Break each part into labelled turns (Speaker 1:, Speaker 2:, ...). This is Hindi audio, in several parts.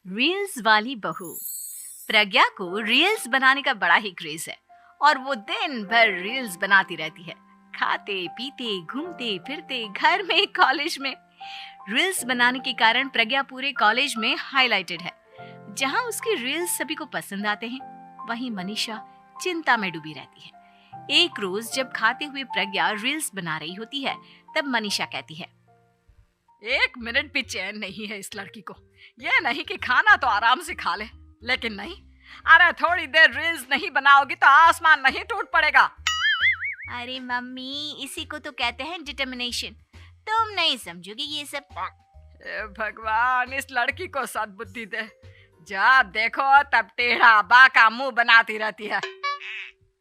Speaker 1: रील्स वाली बहू। प्रज्ञा को रील्स बनाने का बड़ा ही क्रेज है और वो दिन भर रील्स बनाती रहती है। खाते पीते घूमते फिरते घर में कॉलेज में रील्स बनाने के कारण प्रज्ञा पूरे कॉलेज में हाईलाइटेड है। जहां उसकी रील्स सभी को पसंद आते हैं, वहीं मनीषा चिंता में डूबी रहती है। एक रोज जब खाते हुए प्रज्ञा रील्स बना रही होती है, तब मनीषा कहती है,
Speaker 2: 1 मिनट भी चैन नहीं है इस लड़की को। ये नहीं कि खाना तो आराम से खा ले, लेकिन नहीं, अरे थोड़ी देर रील्स नहीं बनाओगी तो आसमान नहीं टूट पड़ेगा।
Speaker 1: अरे मम्मी, इसी को तो कहते हैं डिटर्मिनेशन। तुम नहीं समझोगी ये सब।
Speaker 2: हे भगवान, इस लड़की को सद्बुद्धि दे। जब देखो तब टेढ़ा बाका मुंह बनाती रहती है।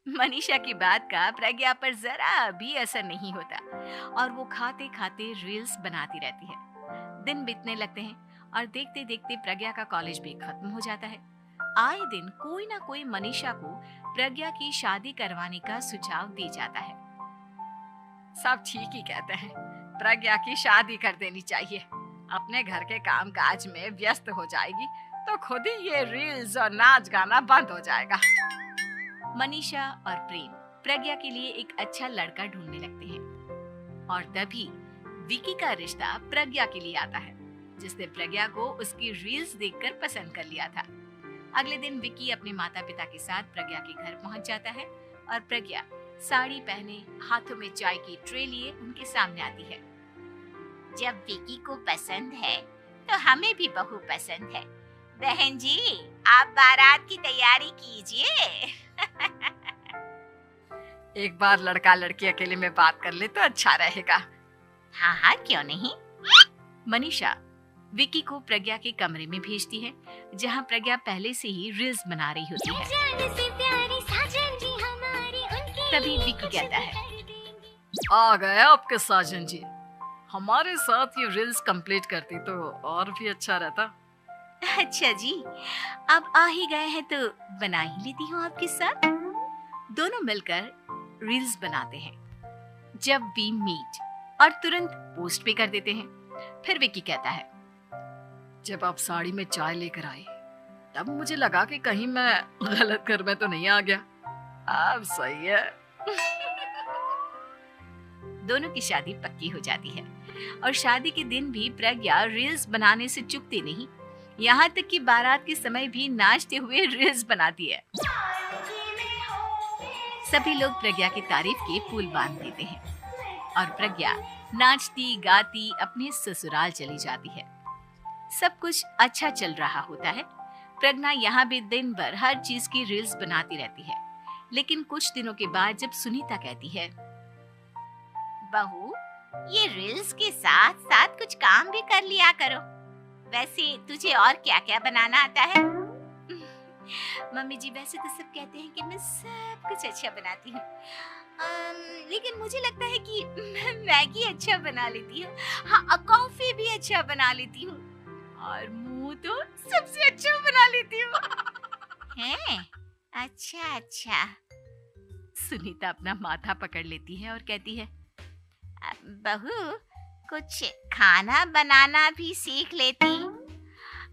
Speaker 1: मनीषा की बात का प्रज्ञा पर जरा भी असर नहीं होता और वो खाते खाते रील्स बनाती रहती है। दिन बीतने लगते हैं और देखते देखते प्रज्ञा का कॉलेज भी खत्म हो जाता है। आए दिन कोई ना कोई मनीषा को प्रज्ञा की शादी करवाने का सुझाव दी जाता है।
Speaker 2: सब ठीक ही कहते हैं, प्रज्ञा की शादी कर देनी चाहिए। अपने घर के काम काज में व्यस्त हो जाएगी तो खुद ही ये रील्स और नाच गाना बंद हो जाएगा।
Speaker 1: मनीषा और प्रेम प्रज्ञा के लिए एक अच्छा लड़का ढूंढने लगते हैं और तभी विकी का रिश्ता प्रज्ञा के लिए आता है, जिसने प्रज्ञा को उसकी रील्स देखकर पसंद कर लिया था। अगले दिन विकी अपने माता पिता के साथ प्रज्ञा के घर पहुंच जाता है और प्रज्ञा साड़ी पहने हाथों में चाय की ट्रे लिए उनके सामने आती है।
Speaker 3: जब विकी को पसंद है तो हमें भी बहू पसंद है। बहन जी, आप बारात की तैयारी कीजिए।
Speaker 2: एक बार लड़का लड़की अकेले में बात कर ले तो अच्छा रहेगा।
Speaker 3: हाँ हाँ, क्यों नहीं।
Speaker 1: मनीषा विकी को प्रज्ञा के कमरे में भेजती है, जहां प्रज्ञा पहले से ही रील्स बना रही होती है। तभी विकी कहता है,
Speaker 2: आ गए आपके साजन जी। हमारे साथ ये रील्स कंप्लीट करती तो और भी अच्छा रहता।
Speaker 1: अच्छा जी, अब आ ही गए हैं तो बना ही लेती हूँ आपके साथ। दोनों मिलकर रील्स बनाते हैं। जब वी मीट और तुरंत पोस्ट भी कर देते हैं। फिर विकी कहता है,
Speaker 2: जब आप साड़ी में चाय लेकर आई तब मुझे लगा कि कहीं मैं गलत घर में तो नहीं आ गया। अब सही है।
Speaker 1: दोनों की शादी पक्की हो जाती है और शादी के दिन भी प्रज्ञा रील्स बनाने से चूकती नहीं। यहाँ तक कि बारात के समय भी नाचते हुए रील्स बनाती है। सभी लोग प्रज्ञा की तारीफ के पुल बांध देते हैं और प्रज्ञा नाचती गाती अपने ससुराल चली जाती है। सब कुछ अच्छा चल रहा होता है। प्रज्ञा यहाँ भी दिन भर हर चीज की रील्स बनाती रहती है। लेकिन कुछ दिनों के बाद जब सुनीता कहती है,
Speaker 3: बहू, ये रील्स के साथ साथ कुछ काम भी कर लिया करो। वैसे तुझे और क्या क्या बनाना आता है?
Speaker 1: मम्मी जी, वैसे तो सब कहते हैं कि मैं सब कुछ अच्छा बनाती हूँ, लेकिन मुझे लगता है कि मैं मैगी अच्छा बना लेती हूँ। हाँ, कॉफी भी अच्छा बना लेती हूँ और मुंह तो सबसे अच्छा बना लेती हूँ।
Speaker 3: हैं? अच्छा अच्छा।
Speaker 1: सुनीता अपना माथा पकड़ लेती है और कहती है,
Speaker 3: बहू, कुछ खाना बनाना भी सीख लेती।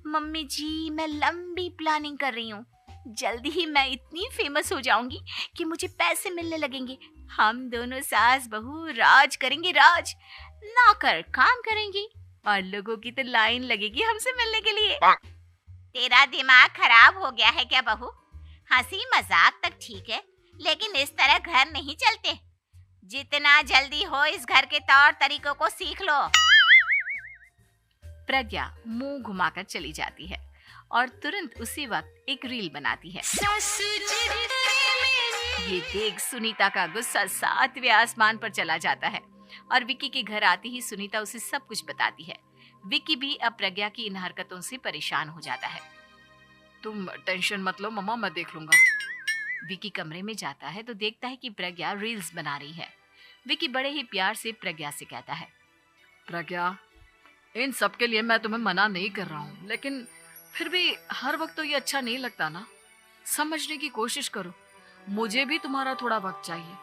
Speaker 1: मम्मी जी, मैं लंबी प्लानिंग कर रही हूँ। जल्दी ही मैं इतनी फेमस हो जाऊंगी कि मुझे पैसे मिलने लगेंगे। हम दोनों सास बहू राज करेंगे, राज। नौकर काम करेंगे और लोगों की तो लाइन लगेगी हमसे मिलने के लिए।
Speaker 3: तेरा दिमाग खराब हो गया है क्या बहू? हंसी मजाक तक ठीक है, लेकिन इस तरह घर नहीं चलते। जितना जल्दी हो इस घर के तौर तरीकों को सीख लो।
Speaker 1: प्रज्ञा मुंह घुमाकर चली जाती है और तुरंत उसी वक्त एक रील बनाती है। ये देख सुनीता का गुस्सा 7वें आसमान पर चला जाता है और विकी के घर आते ही सुनीता उसे सब कुछ बताती है। विकी भी अब प्रज्ञा की इन हरकतों से परेशान हो जाता है।
Speaker 2: तुम टेंशन मत लो मम्मा, मैं देख लूंगा।
Speaker 1: विकी कमरे में जाता है तो देखता है कि प्रज्ञा रील्स बना रही है। विकी बड़े ही प्यार से प्रज्ञा से कहता है,
Speaker 2: प्रज्ञा, इन सब के लिए मैं तुम्हें मना नहीं कर रहा हूँ, लेकिन फिर भी हर वक्त तो ये अच्छा नहीं लगता ना। समझने की कोशिश करो, मुझे भी तुम्हारा थोड़ा वक्त चाहिए।